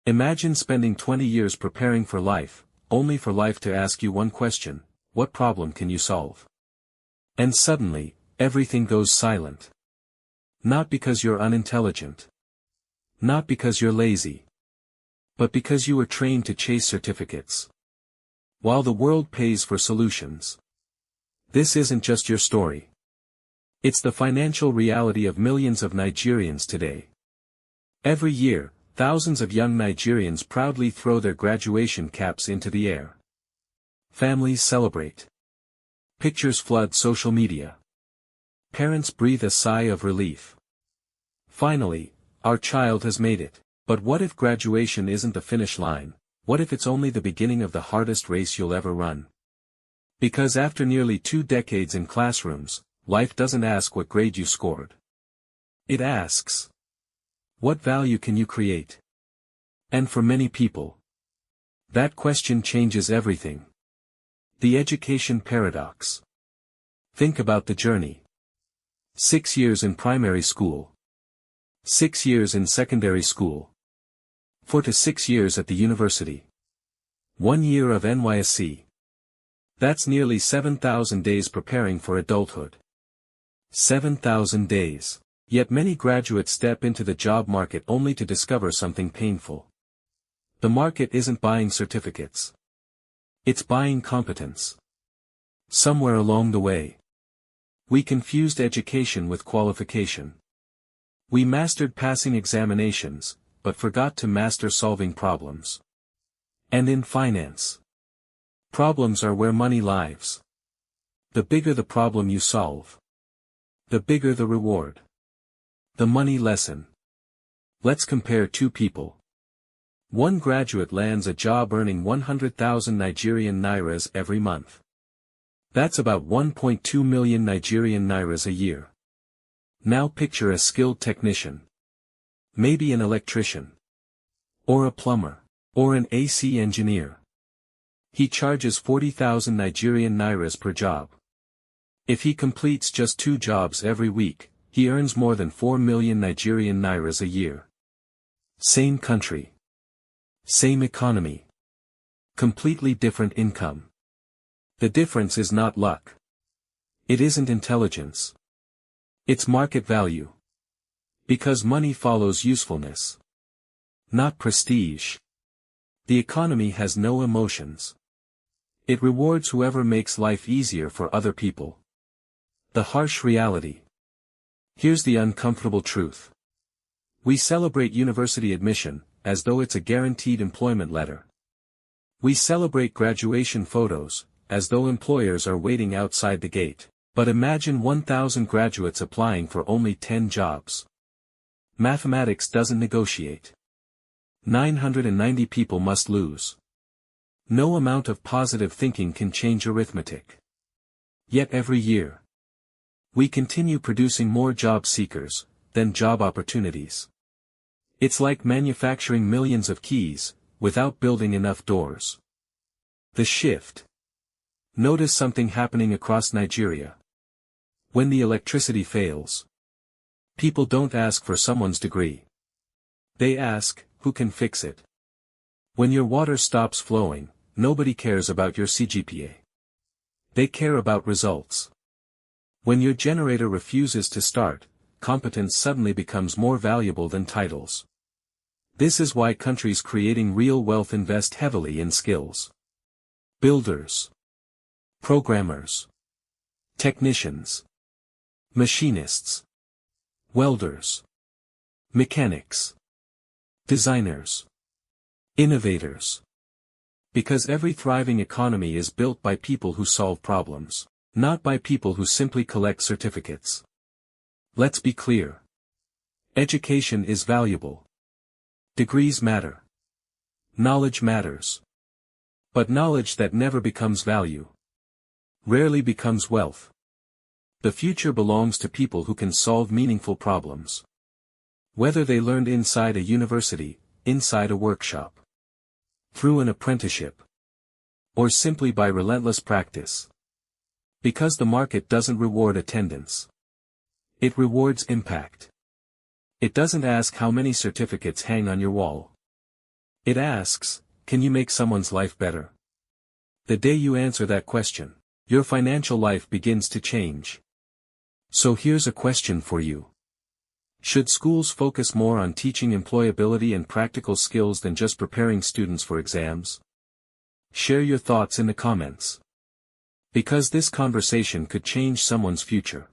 Imagine spending 20 years preparing for life, only for life to ask you one question: what problem can you solve? And suddenly, everything goes silent. Not because you're unintelligent. Not because you're lazy. But because you were trained to chase certificates, while the world pays for solutions. This isn't just your story. It's the financial reality of millions of Nigerians today. Every year, thousands of young Nigerians proudly throw their graduation caps into the air. Families celebrate. Pictures flood social media. Parents breathe a sigh of relief. Finally, our child has made it. But what if graduation isn't the finish line? What if it's only the beginning of the hardest race you'll ever run? Because after nearly 2 decades in classrooms, life doesn't ask what grade you scored. It asks, what value can you create? And for many people, that question changes everything. The education paradox. Think about the journey. 6 years in primary school. 6 years in secondary school. 4 to 6 years at the university. 1 year of NYSC. That's nearly 7,000 days preparing for adulthood. 7,000 days. Yet many graduates step into the job market only to discover something painful. The market isn't buying certificates. It's buying competence. Somewhere along the way, we confused education with qualification. We mastered passing examinations, but forgot to master solving problems. And in finance, problems are where money lives. The bigger the problem you solve, the bigger the reward. The money lesson. Let's compare 2 people. One graduate lands a job earning 100,000 Nigerian nairas every month. That's about 1.2 million Nigerian nairas a year. Now picture a skilled technician. Maybe an electrician. Or a plumber. Or an AC engineer. He charges 40,000 Nigerian nairas per job. If he completes just 2 jobs every week, he earns more than 4 million Nigerian nairas a year. Same country. Same economy. Completely different income. The difference is not luck. It isn't intelligence. It's market value. Because money follows usefulness. Not prestige. The economy has no emotions. It rewards whoever makes life easier for other people. The harsh reality. Here's the uncomfortable truth. We celebrate university admission, as though it's a guaranteed employment letter. We celebrate graduation photos, as though employers are waiting outside the gate. But imagine 1,000 graduates applying for only 10 jobs. Mathematics doesn't negotiate. 990 people must lose. No amount of positive thinking can change arithmetic. Yet every year, we continue producing more job seekers than job opportunities. It's like manufacturing millions of keys, without building enough doors. The shift. Notice something happening across Nigeria. When the electricity fails, people don't ask for someone's degree. They ask, who can fix it? When your water stops flowing, nobody cares about your CGPA. They care about results. When your generator refuses to start, competence suddenly becomes more valuable than titles. This is why countries creating real wealth invest heavily in skills. Builders. Programmers. Technicians. Machinists. Welders. Mechanics. Designers. Innovators. Because every thriving economy is built by people who solve problems, not by people who simply collect certificates. Let's be clear. Education is valuable. Degrees matter. Knowledge matters. But knowledge that never becomes value rarely becomes wealth. The future belongs to people who can solve meaningful problems. Whether they learned inside a university, inside a workshop, through an apprenticeship, or simply by relentless practice. Because the market doesn't reward attendance. It rewards impact. It doesn't ask how many certificates hang on your wall. It asks, can you make someone's life better? The day you answer that question, your financial life begins to change. So here's a question for you. Should schools focus more on teaching employability and practical skills than just preparing students for exams? Share your thoughts in the comments. Because this conversation could change someone's future.